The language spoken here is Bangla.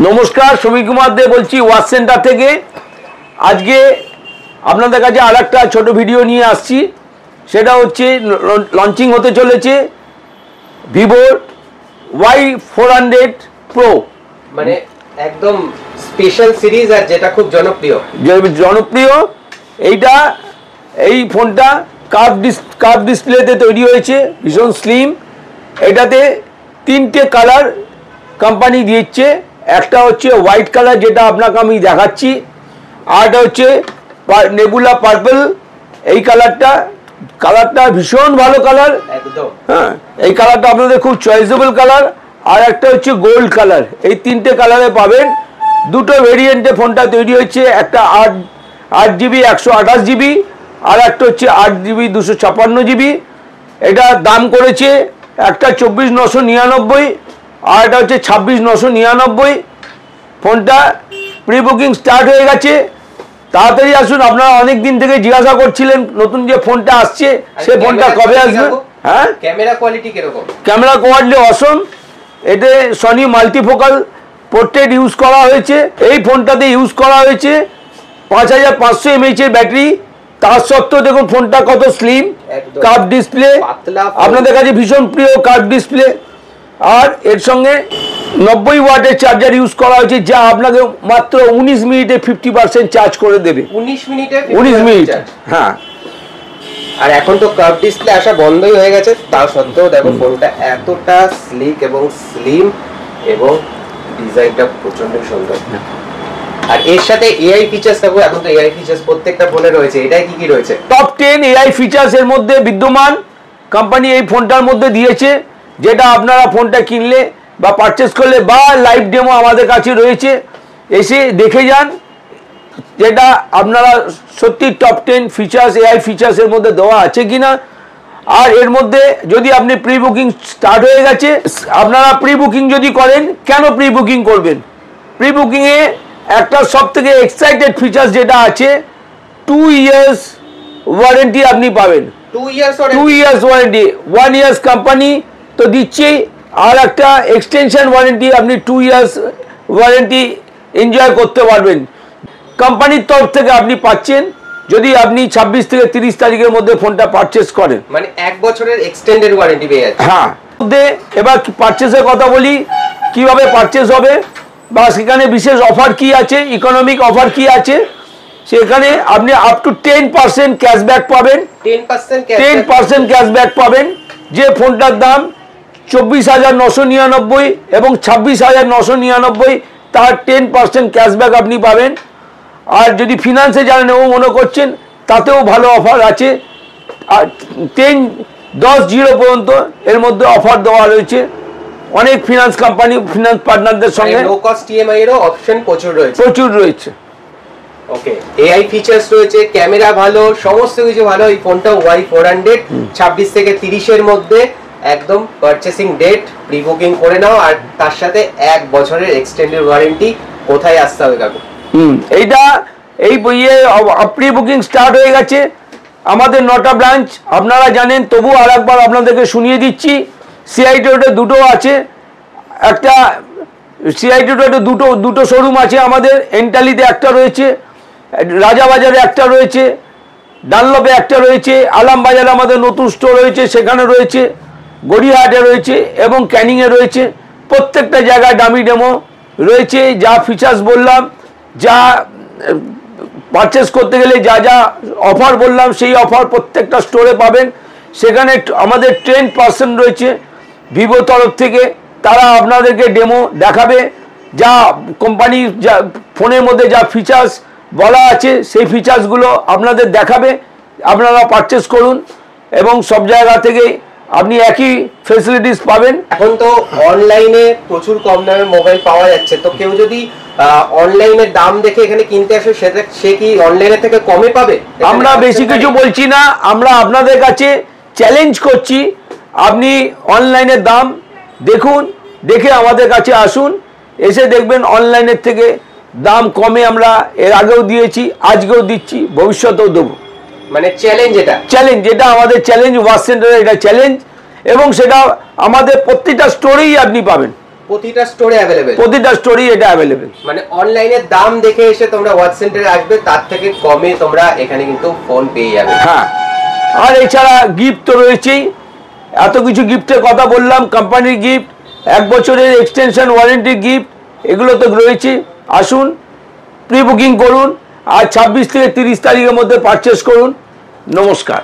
नमस्कार श्रमिक कुमार दे बोलছি ওয়াচ সেন্টার থেকে। আজকে আপনাদের কাছে আরেকটা ছোট ভিডিও নিয়ে আসছি, সেটা হচ্ছে লঞ্চিং হতে চলেছে ভিভো Y400 Pro, মানে একদম স্পেশাল সিরিজ আর যেটা খুব জনপ্রিয়। এইটা এই ফোনটা কার্ভ ডিসপ্লেতে তৈরি হয়েছে, ভীষণ স্লিম। এটাতে তিনটে কালার কোম্পানি দিয়েছে, একটা হচ্ছে হোয়াইট কালার যেটা আপনাকে আমি দেখাচ্ছি, আরটা হচ্ছে নেবুলা পার্পল। এই কালারটা ভীষণ ভালো কালার একদম। হ্যাঁ, এই কালারটা আপনাদের খুব চয়েসেবল কালার। আর একটা হচ্ছে গোল্ড কালার। এই তিনটে কালারে পাবেন। দুটো ভেরিয়েন্টে ফোনটা তৈরি হয়েছে, একটা 8GB 128GB, আর একটা হচ্ছে 8GB 256GB। এটা দাম করেছে একটা 24,999, আর এটা হচ্ছে 26,999। ফোনটা প্রি বুকিং স্টার্ট হয়ে গেছে, তাড়াতাড়ি আসুন। আপনারা অনেক দিন থেকে জিজ্ঞাসা করছিলেন নতুন যে ফোনটা আসছে সে ফোনটা কবে আসবে। হ্যাঁ, ক্যামেরা কোয়ালিটি কিরকম? ক্যামেরা কোয়ালিটি অসম। এতে সনি মাল্টিফোকাল পোর্ট্রেট ইউজ করা হয়েছে। এই ফোনটাতে ইউজ করা হয়েছে 5500 mAh এর ব্যাটারি। তার সত্ত্বেও দেখুন ফোনটা কত স্লিম, কার্ভ ডিসপ্লে, আপনাদের কাছে ভীষণ প্রিয় কার্ভ ডিসপ্লে। আর এর সঙ্গে 90 ওয়াটের চার্জার ইউজ করা হয়েছে, যা আপনাকে মাত্র 19 মিনিটে 50% চার্জ করে দেবে। 19 মিনিট। হ্যাঁ, আর এখন তো কার্ভ ডিসপ্লে আসা বন্ধই হয়ে গেছে, তার সত্ত্বেও দেখো ফোনটা এতটা স্লিক এবং স্লিম, এবং ডিজাইনটা প্রচন্ড সুন্দর। আর এর সাথে এআই ফিচার্স থাকবে। এখন তো এআই ফিচার্স প্রত্যেকটা ফোনে রয়েছে, এটাই কি রয়েছে? টপ 10 এআই ফিচার্স এর মধ্যে বিদ্যমান। কোম্পানি এই ফোনটার মধ্যে দিয়েছে, যেটা আপনারা ফোনটা কিনলে বা পারচেস করলে বা লাইভ ডেমো আমাদের কাছে রয়েছে, এসে দেখে যান যেটা আপনারা সত্যি টপ 10 ফিচার্স এআই ফিচার্সের মধ্যে দেওয়া আছে কিনা। আর এর মধ্যে যদি আপনি প্রি বুকিং স্টার্ট হয়ে গেছে, আপনারা প্রি বুকিং যদি করেন, কেন প্রি বুকিং করবেন? প্রি বুকিংয়ে একটা সব থেকে এক্সাইটেড ফিচার্স যেটা আছে, 2 ইয়ার্স ওয়ারেন্টি আপনি পাবেন। 2 ইয়ার্স ওয়ারেন্টি। 1 ইয়ার্স কোম্পানি তো দিচ্ছেই, আর একটা এক্সটেনশন ওয়ারেন্টি, আপনি 2 ইয়ার্স ওয়ারেন্টি এনজয় করতে পারবেন। কোম্পানির তরফ থেকে আপনি পাচ্ছেন, যদি আপনি 26 থেকে 30 তারিখের মধ্যে ফোনটা পারচেস করেন, মানে 1 বছরের এক্সটেন্ডেড ওয়ারেন্টি পেয়ে যাচ্ছে। হ্যাঁ, এবার পারচেসের কথা বলি, কিভাবে পারচেস হবে বা সেখানে বিশেষ অফার কি আছে, ইকোনমিক অফার কি আছে। সেখানে আপনি আপ টু 10% ক্যাশব্যাক পাবেন। 10% ক্যাশব্যাক পাবেন। যে ফোনটার দাম 24,999 এবং 26,999, তার 10% ক্যাশব্যাক আপনি পাবেন। আর যদি ফিনান্সে যারা নেব মনে করছেন, তাতেও ভালো অফার আছে। আর 10 পর্যন্ত এর মধ্যে অফার দেওয়া রয়েছে অনেক ফিনান্স কোম্পানি, ফিনান্স পার্টনারদের সঙ্গে। লো কস্ট ইএমআই এরও অপশন প্রচুর রয়েছে। ওকে, এআই ফিচার্স রয়েছে, ক্যামেরা ভালো, সমস্ত কিছু ভালো। এই ফোনটা Y400 26 থেকে 30 এর মধ্যে একদম পারচেসিং ডেট, প্রি বুকিং করে নাও। আর তার সাথে 1 বছরের এক্সটেন্ডেড ওয়ারেন্টি। কোথায় আসতে হবে কাকু? এইটা এই বইয়ে প্রি বুকিং স্টার্ট হয়ে গেছে। আমাদের 9টা ব্রাঞ্চ আপনারা জানেন, তবু আর একবার আপনাদেরকে শুনিয়ে দিচ্ছি। সিআইটি রোডে দুটো আছে, একটা সিআইটি রোডে দুটো শোরুম আছে আমাদের। এন্টালিতে একটা রয়েছে, রাজাবাজারে একটা রয়েছে, ডানলপে একটা রয়েছে, আলামবাজারে আমাদের নতুন স্টোর রয়েছে, সেখানে রয়েছে, গড়িয়াহাটে রয়েছে এবং ক্যানিংয়ে রয়েছে। প্রত্যেকটা জায়গায় ডামি ডেমো রয়েছে। যা ফিচার্স বললাম, যা পারচেস করতে গেলে যা যা অফার বললাম, সেই অফার প্রত্যেকটা স্টোরে পাবেন। সেখানে আমাদের 10% রয়েছে ভিভো তরফ থেকে, তারা আপনাদেরকে ডেমো দেখাবে। যা কোম্পানি যা ফোনের মধ্যে যা ফিচার্স বলা আছে, সেই ফিচার্সগুলো আপনাদের দেখাবে। আপনারা পারচেস করুন এবং সব জায়গা থেকে আপনি একই ফেসিলিটিস পাবেন। এখন তো অনলাইনে প্রচুর কম দামে মোবাইল পাওয়া যাচ্ছে, তো কেউ যদি অনলাইনে দাম দেখে এখানে কিনতে আসে, সে কি অনলাইনে থেকে কমে পাবে? আমরা বেশি কিছু বলছি না, আমরা আপনাদের কাছে চ্যালেঞ্জ করছি। আপনি অনলাইনের দাম দেখুন, দেখে আমাদের কাছে আসুন, এসে দেখবেন অনলাইনের থেকে দাম কমে আমরা এর আগেও দিয়েছি, আজকেও দিচ্ছি, ভবিষ্যতেও দেবো। মানে চ্যালেঞ্জ, যেটা আমাদের চ্যালেঞ্জ, ওয়াচ সেন্টারে এটা চ্যালেঞ্জ। এবং সেটা আমাদের প্রত্যেকটা স্টোরেই আপনি পাবেন। প্রতিটা স্টোরে অ্যাভেলেবেল, প্রতিটা স্টোরেই এটা অ্যাভেলেবেল। মানে অনলাইনে দাম দেখে এসে তোমরা ওয়াচ সেন্টারে আসবে, তার থেকে কমে তোমরা এখানে কিন্তু ফোন পেয়ে যাবে। হ্যাঁ, আর এছাড়া গিফট তো রয়েছেই, এত কিছু গিফটের কথা বললাম, কোম্পানির গিফট, 1 বছরের এক্সটেনশন ওয়ারেন্টি গিফট, এগুলো তো রয়েছে। আসুন, প্রি বুকিং করুন, আর 26 থেকে 30 তারিখের মধ্যে পারচেস করুন। নমস্কার।